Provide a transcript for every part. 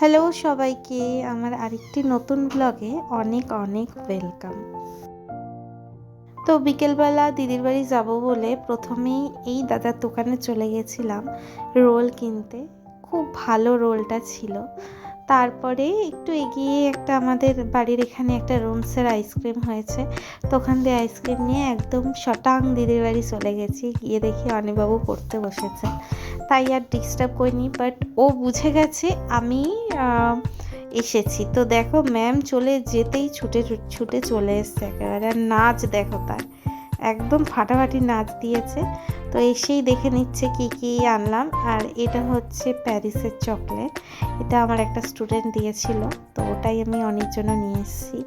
Hello সবাইকে, আমার আরেকটি নতুন ব্লগে অনেক অনেক ওয়েলকাম। তো বিকেলবেলা দিদির বাড়ি যাব বলে প্রথমেই এই দাদার দোকানে চলে গেছিলাম রোল কিনতে। খুব ভালো রোলটা ছিল। তারপরে একটু এগিয়ে একটা আমাদের বাড়ির এখানে একটা রুমসের আইসক্রিম হয়েছে, তো ওখান দিয়ে আইসক্রিম নিয়ে একদম শটাং দিদির বাড়ি চলে গেছি। গিয়ে দেখি অনিবাবু পড়তে বসেছে, তাই আর ডিস্টার্ব করিনি। বাট ও বুঝে গেছে আমি এসেছি। তো দেখো ম্যাম চলে যেতেই ছুটে ছুটে চলে এসছে একেবারে। আর নাচ দেখো তার, একদম ফাটাফাটি নাচ দিয়েছে। তো এসেই দেখে নিচ্ছে কি কি আনলাম। আর এটা হচ্ছে প্যারিসের চকলেট, এটা আমার একটা স্টুডেন্ট দিয়েছিল, তো ওটাই আমি অনেক জন্য নিয়ে এসেছি।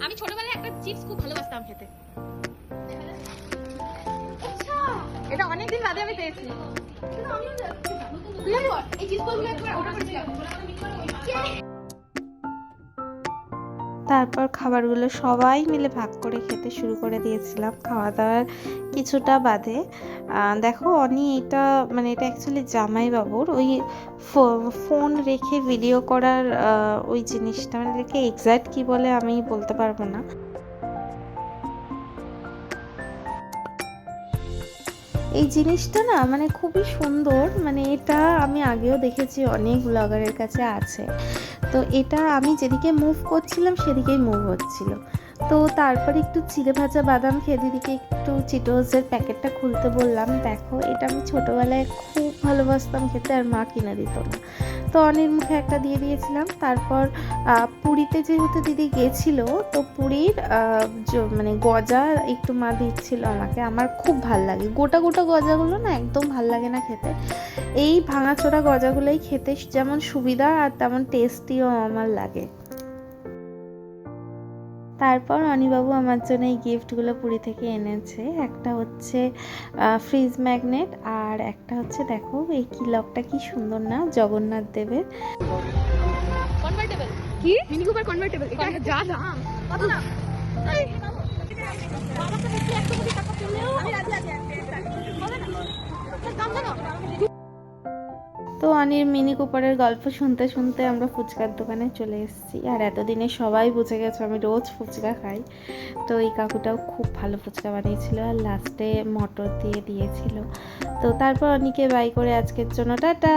আমি ছোটবেলায় একটা চিপস খুব ভালোবাসতাম খেতে। এটা অনেকদিন বাদে আমি পেয়েছি। তারপর খাবারগুলো সবাই মিলে ভাগ করে খেতে শুরু করে দিয়েছিলাম। খাওয়া দাওয়ার কিছুটা বাদে দেখো অনি এটা মানে এটা অ্যাকচুয়ালি জামাইবাবুর ওই ফোন রেখে ভিডিও করার ওই জিনিসটা, মানে এটাকে এক্স্যাক্ট কী বলে আমি বলতে পারবো না। এই জিনিসটা না মানে খুবই সুন্দর, মানে এটা আমি আগেও দেখেছি অনেক ব্লগারের কাছে আছে। তো এটা আমি যেদিকে মুভ করছিলাম সেদিকেই মুভ হচ্ছিল। তো তারপরে একটু চিড়ে ভাজা বাদাম খেয়ে দিদিকে একটু চিটোজের প্যাকেটটা খুলতে বললাম। দেখো এটা আমি ছোটোবেলায় খুব ভালোবাসতাম খেতে, আর মা কিনে দিত না, তো অনির মুখে একটা দিয়ে দিয়েছিলাম। তারপর পুরীতে যেহেতু দিদি গেছিলো, তো পুরীর মানে গজা একটু মা দিচ্ছিল আমাকে। আমার খুব ভাল লাগে গোটা গোটা গজাগুলো, না একদম ভাল লাগে না খেতে। এই ভাঙাচোরা গজাগুলোই খেতে যেমন সুবিধা আর তেমন টেস্টিও আমার লাগে। তারপর অনিবাবু আমার জন্য এই গিফটগুলো পুরী থেকে এনেছে। একটা হচ্ছে ফ্রিজ ম্যাগনেট, আর একটা হচ্ছে দেখো এই কি লকটা কি সুন্দর না, জগন্নাথ দেবের। কনভার্টেবল কি মিনি কুপার কনভার্টেবল, এটা যা দাম কত না। বাবা তো বেশি 100 কোটি টাকা চলেও আমি রাজি আছি হবে না দাম জানো। তো অনির মিনি কুপারের গল্প শুনতে শুনতে আমরা ফুচকার দোকানে চলে এসেছি। আর এতদিনে সবাই বুঝে গেছে আমি রোজ ফুচকা খাই। তো এই কাকুটাও খুব ভালো ফুচকা বানিয়েছিল, আর লাস্টে মটর দিয়ে দিয়েছিল। তো তারপর অনিকে বাই করে আজকের জন্য টাটা।